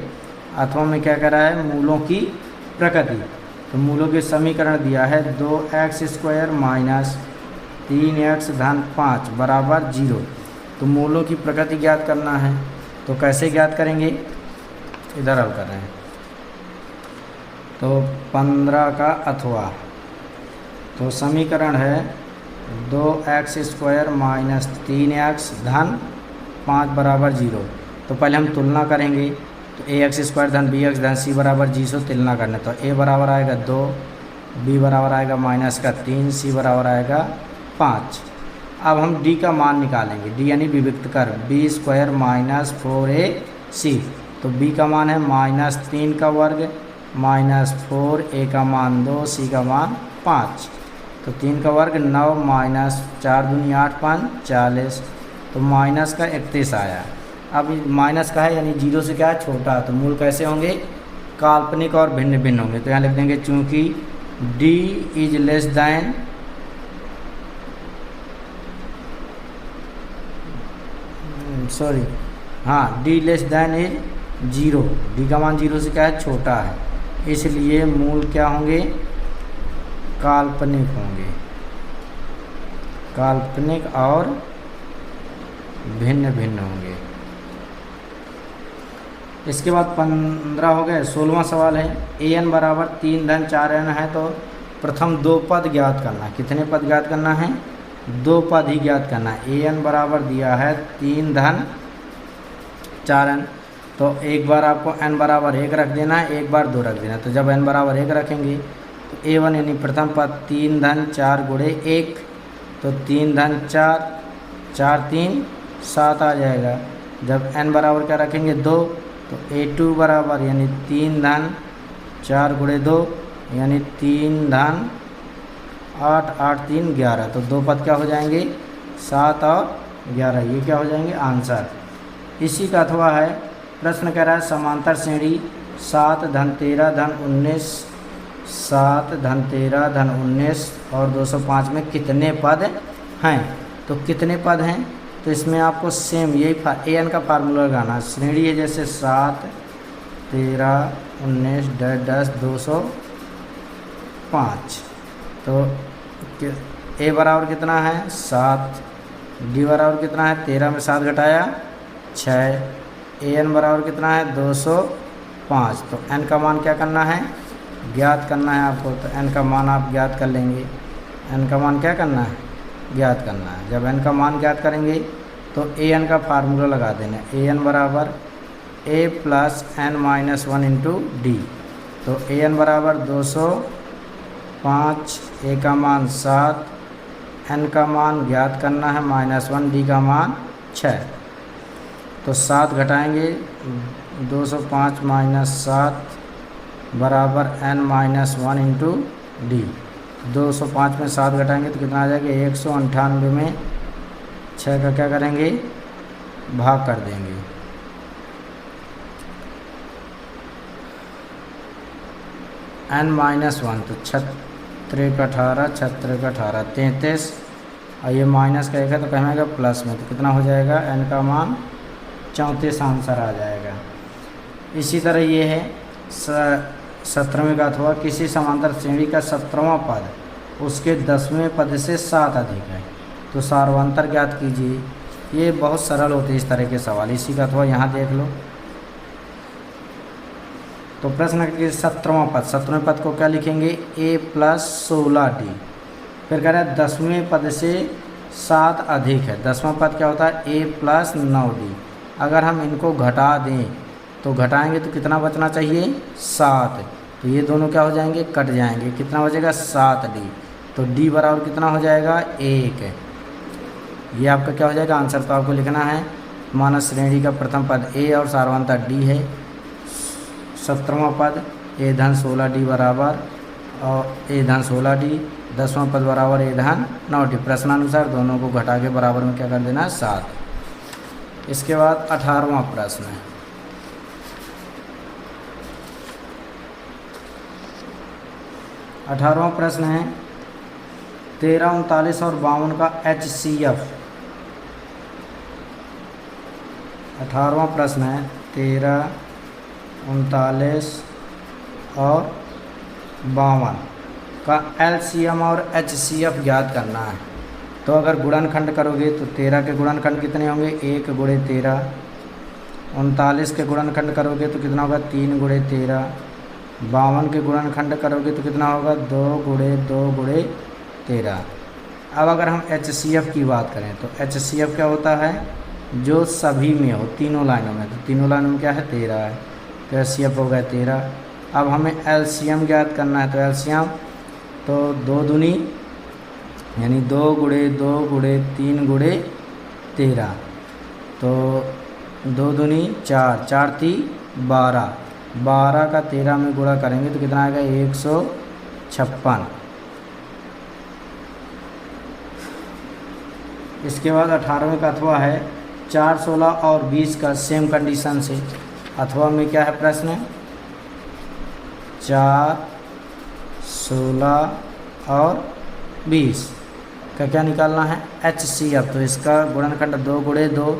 अथवा में क्या कह रहा है, मूलों की प्रकृति। तो मूलों के समीकरण दिया है 2x² - 3x धन 5 बराबर 0। तो मूलों की प्रकृति ज्ञात करना है, तो कैसे ज्ञात करेंगे, इधर हल कर रहे हैं। तो 15 का अथवा, तो समीकरण है 2x² माइनस 3x धन 5 बराबर 0। तो पहले हम तुलना करेंगे, तो ax² धन bx धन c बराबर 0 तुलना करने, तो a बराबर आएगा 2, b बराबर आएगा -3, c बराबर आएगा 5। अब हम d का मान निकालेंगे, d यानी विविक्त कर, b² माइनस 4ac, तो b का मान है -3 का वर्ग -4, a का मान 2, c का मान 5, तो 3 का वर्ग 9 माइनस 4 दूनी 8 5 40, तो माइनस का 31 आया। अब माइनस का है यानी 0 से क्या है, छोटा, तो मूल कैसे होंगे, काल्पनिक और भिन्न भिन्न होंगे। तो यहाँ लिख देंगे चूँकि d is less than d less than is 0, d का मान 0 से क्या है, छोटा है, इसलिए मूल क्या होंगे, काल्पनिक होंगे, काल्पनिक और भिन्न भिन्न होंगे। इसके बाद 15 हो गए। 16वां सवाल है an बराबर 3 धन 4n है, तो प्रथम दो पद ज्ञात करना है। कितने पद ज्ञात करना है, दो पद ही ज्ञात करना है। an बराबर दिया है 3 धन 4n, तो एक बार आपको n बराबर 1 रख देना है, एक बार 2 रख देना। तो जब n बराबर 1 रखेंगे तो a1 यानी प्रथम पद 3 धन 4 गुणे 1, तो 3 धन 4, 4 3 7 आ जाएगा। जब n बराबर क्या रखेंगे 2, तो a2 बराबर यानी 3 धन 4 गुणे 2 यानी 3 धन 8, 8 3 11, तो दो पद क्या हो जाएंगे, 7 और 11, ये क्या हो जाएंगे आंसर। इसी का अथवा है, प्रश्न कह रहा है समांतर श्रेणी 7 धन 13 धन 19, 7 धन 13 धन 19 और 205 में कितने पद हैं। तो कितने पद हैं, तो इसमें आपको सेम यही an का फार्मूला लगाना है। श्रेणी है जैसे 7 13 19 10 205, तो a बराबर कितना है 7, d बराबर कितना है 13 में 7 घटाया 6, an बराबर कितना है 205। तो n का मान क्या करना है, ज्ञात करना है आपको। तो n का मान आप ज्ञात कर लेंगे, n का मान क्या करना है, ज्ञात करना है। जब n का मान ज्ञात करेंगे तो an का फार्मूला लगा देना, an बराबर a plus n minus 1 into d. तो an बराबर 205, a का मान 7, n का मान ज्ञात करना है -1, d का मान 6। तो 7 घटाएंगे, 205 माइनस 7 बराबर n माइनस 1 इंटू डी। 205 में 7 घटाएंगे तो कितना आ जाएगा, 198 में 6 का क्या करेंगे, भाग कर देंगे। n माइनस 1, तो 6 18 6 18 33, और ये माइनस का एक है तो कहेंगे प्लस में, तो कितना हो जाएगा, n का मान 34 आंसर आ जाएगा। इसी तरह ये है 17वें का अथवा किसी समांतर श्रेणी का 17वां पद उसके 10वें पद से 7 अधिक है, तो सार्वंतर ज्ञात कीजिए। ये बहुत सरल होते हैं इस तरह के सवाल। इसी का अथवा यहाँ देख लो। तो प्रश्न के 17वां पद, 17वें पद को क्या लिखेंगे, a प्लस 16d। फिर कह रहा है 10वें पद से 7 अधिक है। 10वां पद क्या होता है, a प्लस 9d। अगर हम इनको घटा दें तो घटाएंगे तो कितना बचना चाहिए, 7, तो ये दोनों क्या हो जाएंगे, कट जाएंगे। कितना बचेगा, 7d। तो d बराबर कितना हो जाएगा, 1। ये आपका क्या हो जाएगा आंसर। तो आपको लिखना है मानस श्रेणी का प्रथम पद a और सार्वंतर d है। 17वां पद a धन 16d बराबर और a धन 16d। 10वां पद बराबर a धन 9d। प्रश्नानुसार दोनों को घटा के बराबर में क्या कर देना है, 7। इसके बाद 18वां प्रश्न है। 18वां प्रश्न है 13, 39 और 52 का HCF। 18वां प्रश्न है 13, 39 और 52 का LCM और HCF ज्ञात करना है। तो अगर गुणनखंड करोगे तो 13 के गुणनखंड कितने होंगे, 1 गुणे 13। 39 के गुणनखंड करोगे तो कितना होगा, 3 गुणे 13। 52 के गुणनखंड करोगे तो कितना होगा, 2 गुणे 2 गुणे 13। अब अगर हम HCF की बात करें तो HCF क्या होता है, जो सभी में हो, तीनों लाइनों में, तो तीनों लाइनों में क्या है 13 है, तो HCF हो गया 13। अब हमें LCM ज्ञात करना है, तो LCM तो 2 दूनी यानी 2 गुणे 2 गुणे 3 गुणे 13, तो 2 दूनी 4, 4 × 3 = 12, 12 का 13 में गुणा करेंगे तो कितना आएगा 156। इसके बाद 18वें का अथवा है 4, 16 और 20 का सेम कंडीशन से। अथवा में क्या है प्रश्न, 4, 16 और 20 का क्या निकालना है HCF। तो इसका गुणनखंड 2 गुणे 2,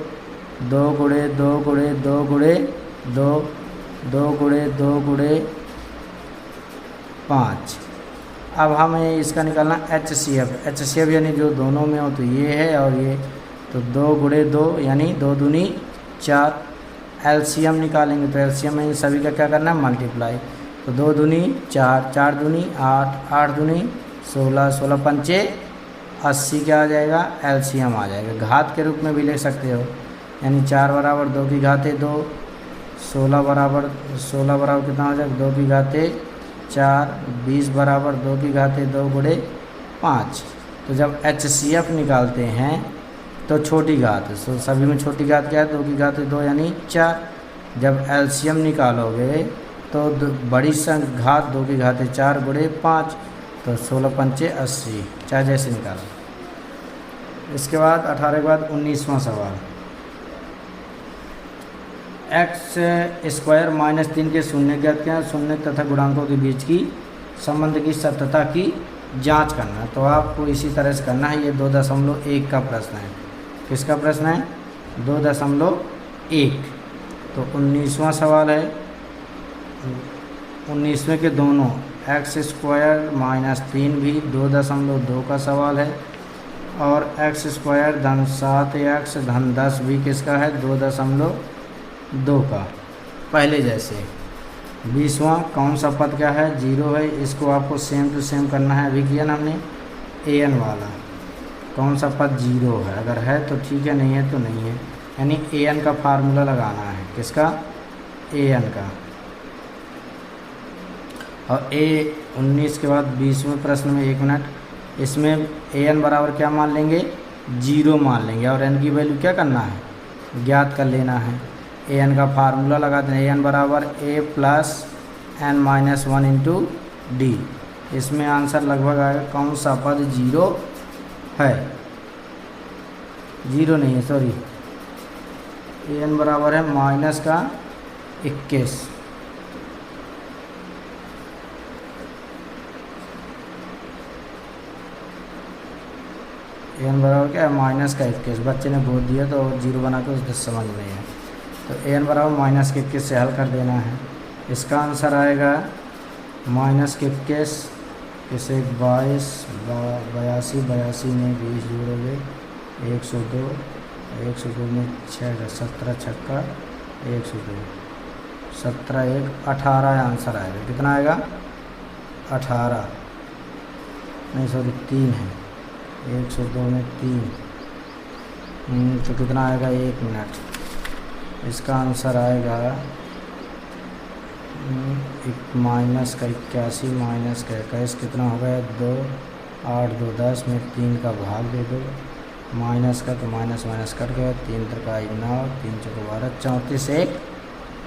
2 गुणे 2 गुणे 2 गुणे 2, 2 गुणे 2 गुणे 5। अब हमें इसका निकालना HCF यानी जो दोनों में हो, तो ये है और ये, तो 2 गुणे 2 यानी 2 दूनी 4। LCM निकालेंगे तो LCM में इन सभी का क्या करना है मल्टीप्लाई, तो 2 दूनी 4, 4 दूनी 8, 8 दूनी 16, 16 पंचे 80 क्या आ जाएगा LCM आ जाएगा। घात के रूप में भी ले सकते हो, यानी 4 बराबर 2 की घाते 2, 16 बराबर कितना हो जाएगा 2 की घाते 4, 20 बराबर 2 की घाते 2 गुणे 5। तो जब HCF निकालते हैं तो छोटी घात, तो सभी में छोटी घात क्या है 2 की घाते 2 यानी 4। जब LCM निकालोगे तो बड़ी घात 2 की घाते 4 गुणे 5, तो 16 पंचे 80, चाहे जैसे निकालो। इसके बाद 18 के बाद 19वां सवाल, x² - 3 के शून्य ज्ञात किया, शून्य तथा गुणांकों के बीच की संबंध की सत्यता की जांच करना। तो आपको इसी तरह से करना है। ये 2.1 का प्रश्न है। किसका प्रश्न है 2.1। तो 19वां सवाल है, 19वें के दोनों x² - 3 भी 2.2 का सवाल है, और x² धन 7x धन 10 भी किसका है 2.2 का। पहले जैसे 20वां कौन सा पद क्या है 0 है, इसको आपको सेम टू सेम करना है। अभी किया ना हमने an वाला, कौन सा पद 0 है, अगर है तो ठीक है, नहीं है तो नहीं है, यानी an का फार्मूला लगाना है। किसका an का। और 19 के बाद 20वें प्रश्न में 1 मिनट, इसमें an बराबर क्या मान लेंगे 0 मान लेंगे, और n की वैल्यू क्या करना है ज्ञात कर लेना है। an का फार्मूला लगाते हैं, an बराबर a + n - 1 × d। इसमें आंसर लगभग आएगा कौन सा पद 0 है, 0 नहीं है सॉरी, an बराबर है -21। an बराबर क्या है -21। बच्चे ने बोल दिया तो 0 बना के उसको समझ नहीं है, तो an बराबर -21 से हल कर देना है। इसका आंसर आएगा -21 इसे 22, 82, 82 में 20 जोड़ोगे 102, 102 में 6, 17 छक्का 102, 17 1 18 आंसर आएगा। कितना आएगा 18, नहीं सॉरी 3 है, 102 में 3, तो कितना आएगा 1 मिनट। इसका आंसर आएगा -81 -21 कितना हो गया 2, 8 2 10 में 3 का भाग दे दो, माइनस का तो माइनस कट गया, 3 × 9, 3 × 12, 34 1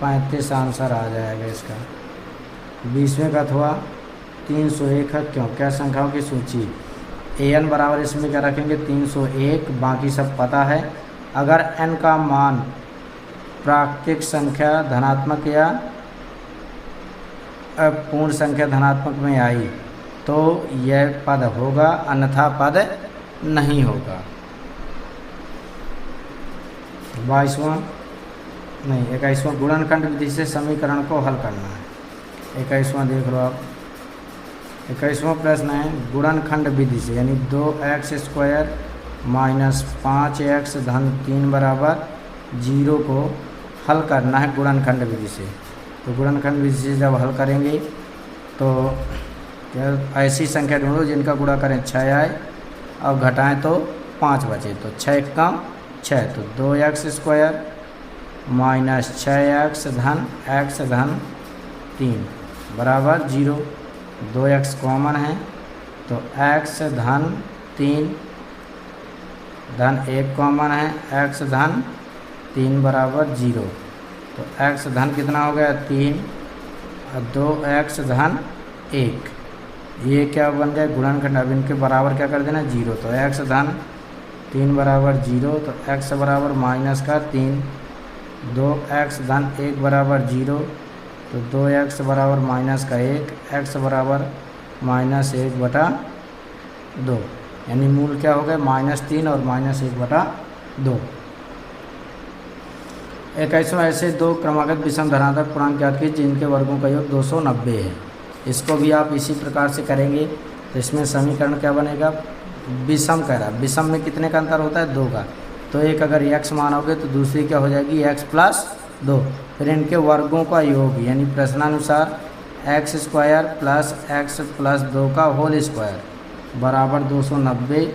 35 आंसर आ जाएगा इसका। 20वें का अथवा 301 है, क्यों क्या संख्याओं की सूची। an बराबर इसमें क्या रखेंगे 301, बाकी सब पता है। अगर n का मान प्राकृतिक संख्या धनात्मक या पूर्ण संख्या धनात्मक में आई तो यह पद होगा, अन्यथा पद नहीं होगा। 21वां गुणनखंड विधि से समीकरण को हल करना है। 21वां देख लो आप, 21वां प्रश्न है गुणनखंड विधि से, यानी 2x² - 5x धन 3 बराबर 0 को हल करना है गुणनखंड विधि से। तो गुणनखंड विधि से जब हल करेंगे तो क्या ऐसी संख्या ढूंढो जिनका गुणा करें 6 आए और घटाएं तो 5 बचे। तो 6 कम 6, तो 2x² माइनस 6x धन x धन 3 बराबर 0। 2x कॉमन है तो x धन 3 धन 1 कॉमन है, x धन 3 बराबर 0। तो x धन कितना हो गया 3 और 2x धन 1, ये क्या बन गया गुणनखंड। अब इनके बराबर क्या कर देना 0। तो x धन 3 बराबर 0, तो x बराबर माइनस का 3, 2x धन 1 बराबर 0, तो 2x बराबर माइनस का 1, x बराबर -1/2, यानी मूल क्या हो गया -3 और -1/2। 21वां ऐसे दो क्रमागत विषम धनात्मक पूर्णांक ज्ञात कीजिए जिनके वर्गों का योग 290 है। इसको भी आप इसी प्रकार से करेंगे। तो इसमें समीकरण क्या बनेगा, विषम कह रहा है, विषम में कितने का अंतर होता है 2 का। तो एक अगर x मानोगे तो दूसरी क्या हो जाएगी x + 2, फिर इनके वर्गों का योग यानी प्रश्नानुसार x² + x + 2 का होल स्क्वायर बराबर 290।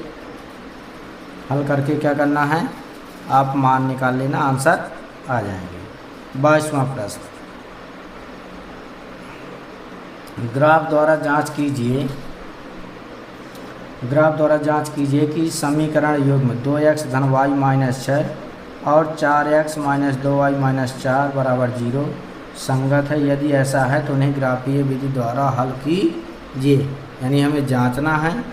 हल करके क्या करना है, आप मान निकाल लेना, आंसर आ जाएंगे। 22वां प्रश्न, ग्राफ द्वारा जांच कीजिए कि समीकरण योग में 2x धन y माइनस 6 और 4x माइनस 2y माइनस 4 बराबर 0 संगत है। यदि ऐसा है तो उन्हें ग्राफीय विधि द्वारा हल कीजिए। यानी हमें जांचना है,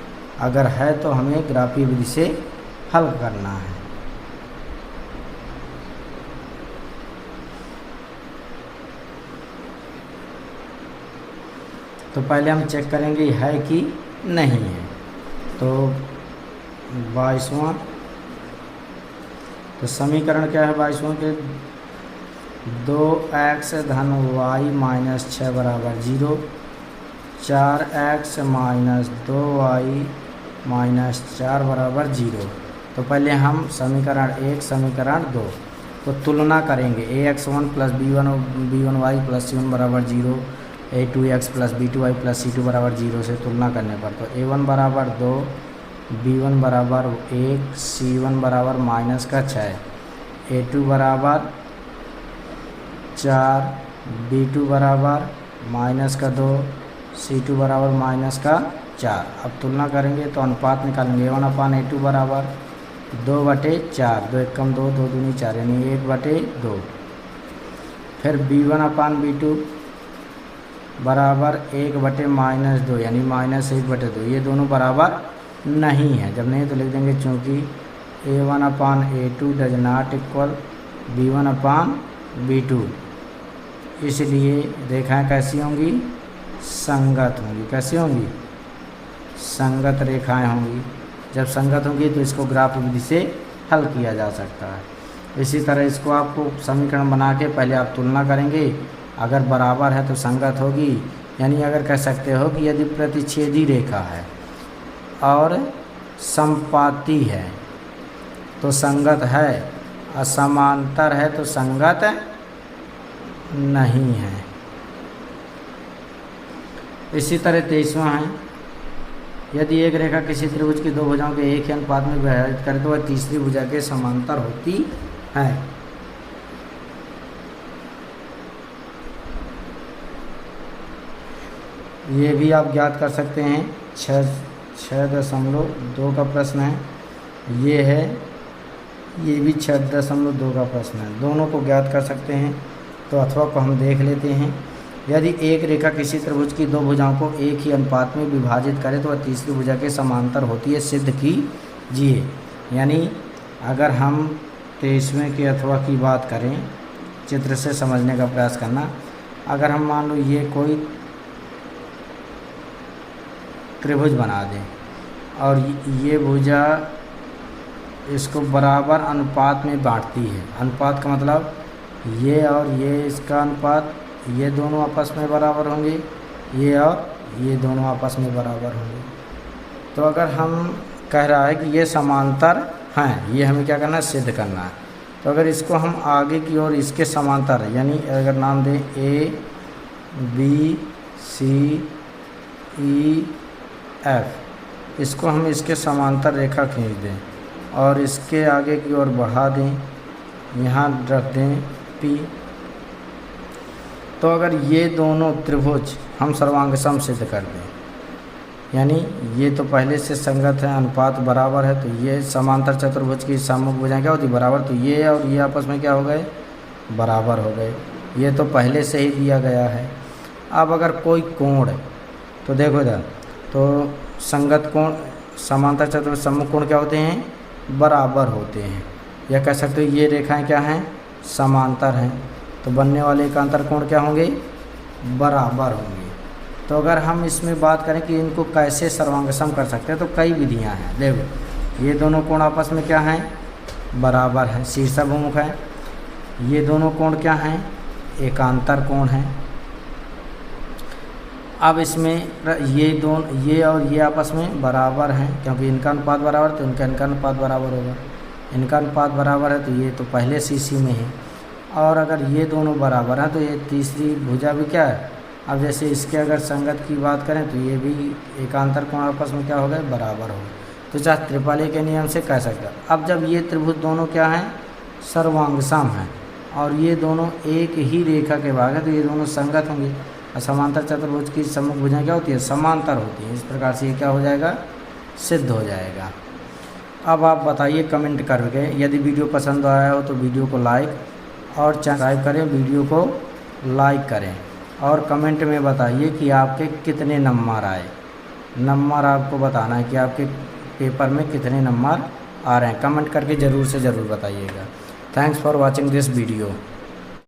अगर है तो हमें ग्राफीय विधि से हल करना है। तो पहले हम चेक करेंगे है कि नहीं है। तो 22वां, तो समीकरण क्या है 22वां के 2x धन y माइनस 6 बराबर 0, 4x माइनस 2y माइनस 4 बराबर 0। तो पहले हम समीकरण 1 समीकरण 2 को तुलना करेंगे। ax1 + b1y + c1 बराबर 0, a2x + b2y + c2 बराबर 0 से तुलना करने पर तो a1 बराबर 2, b1 बराबर 1, c1 बराबर माइनस का 6, a2 बराबर 4, b2 बराबर माइनस का 2, c2 बराबर माइनस का 4। अब तुलना करेंगे तो अनुपात निकालेंगे। a1/a2 बराबर 2/4, 2 × 2, 2 दूनी 4 यानी 1/2। फिर b1/b2 बराबर 1/-2 यानी -1/2। ये दोनों बराबर नहीं है, जब नहीं तो लिख देंगे चूँकि a1/a2 does not equal b1/b2, इसलिए रेखाएं कैसी होंगी, संगत होंगी। कैसी होंगी, संगत रेखाएं होंगी। जब संगत होंगी तो इसको ग्राफ विधि से हल किया जा सकता है। इसी तरह इसको आपको समीकरण बना के पहले आप तुलना करेंगे, अगर बराबर है तो संगत होगी। यानी अगर कह सकते हो कि यदि प्रतिच्छेदी रेखा है और समपाती है तो संगत है, असमांतर है तो संगत नहीं है। इसी तरह 23वां है, यदि एक रेखा किसी त्रिभुज की दो भुजाओं के एक ही अनुपात में विभाजित करे तो वह तीसरी भुजा के समांतर होती है। ये भी आप ज्ञात कर सकते हैं। 6.2 का प्रश्न है, ये है, ये भी 6.2 का प्रश्न है। दोनों को ज्ञात कर सकते हैं। तो अथवा को हम देख लेते हैं। यदि एक रेखा किसी त्रिभुज की दो भुजाओं को एक ही अनुपात में विभाजित करे तो वह तीसरी भुजा के समांतर होती है, सिद्ध कीजिए। यानी अगर हम 23वें के अथवा की बात करें, चित्र से समझने का प्रयास करना। अगर हम मान लो ये कोई त्रिभुज बना दें और ये भुजा इसको बराबर अनुपात में बांटती है। अनुपात का मतलब ये और ये इसका अनुपात, ये दोनों आपस में बराबर होंगे, ये और ये दोनों आपस में बराबर होंगे। तो अगर हम कह रहा है कि ये समांतर हैं, ये हमें क्या करना है, सिद्ध करना है। तो अगर इसको हम आगे की ओर इसके समांतर यानी अगर नाम दें A B C E F, इसको हम इसके समांतर रेखा खींच दें और इसके आगे की ओर बढ़ा दें, यहाँ रख दें पी। तो अगर ये दोनों त्रिभुज हम सर्वांग सम सिद्ध कर दें, यानी ये तो पहले से संगत है, अनुपात बराबर है, तो ये समांतर चतुर्भुज की सम्मुख भुजाएं क्या होती बराबर, तो ये और ये आपस में क्या हो गए, बराबर हो गए। ये तो पहले से ही दिया गया है। अब अगर कोई कोण, तो देखो इधर, तो संगत कोण समांतर चतुर्भुज सम्मुख कोण क्या होते हैं, बराबर होते हैं, या कह सकते हो ये रेखाएं क्या हैं, समांतर हैं, तो बनने वाले एकांतर कोण क्या होंगे, बराबर होंगे। तो अगर हम इसमें बात करें कि इनको कैसे सर्वांग सम कर सकते हैं, तो कई विधियां हैं। देखो ये दोनों कोण आपस में क्या हैं, बराबर है, शीर्षाभिमुख है। ये दोनों कोण क्या हैं, एकांतर कोण हैं। अब इसमें ये और ये आपस में बराबर हैं, क्योंकि इनका अनुपात बराबर, तो इनका अनुपात बराबर होगा। इनका अनुपात बराबर है तो ये तो पहले सीसी में है। और अगर ये दोनों बराबर हैं तो ये तीसरी भुजा भी क्या है, अब जैसे इसके अगर संगत की बात करें तो ये भी एकांतर कोण आपस में क्या हो गए, बराबर हो। तो चाहे त्रिपाली के नियम से कह सकते हैं। अब जब ये त्रिभुज दोनों क्या हैं, सर्वांग सम हैं, और ये दोनों एक ही रेखा के भाग हैं, तो ये दोनों संगत होंगे। और समांतर चतुर्भुज की सम्मुख भुजाएं क्या होती है, समांतर होती हैं। इस प्रकार से ये क्या हो जाएगा, सिद्ध हो जाएगा। अब आप बताइए कमेंट करके, यदि वीडियो पसंद आया हो तो वीडियो को लाइक और सब्सक्राइब करें, वीडियो को लाइक करें और कमेंट में बताइए कि आपके कितने नंबर आए। नंबर आपको बताना है कि आपके पेपर में कितने नंबर आ रहे हैं, कमेंट करके ज़रूर से ज़रूर बताइएगा। Thanks for watching this video.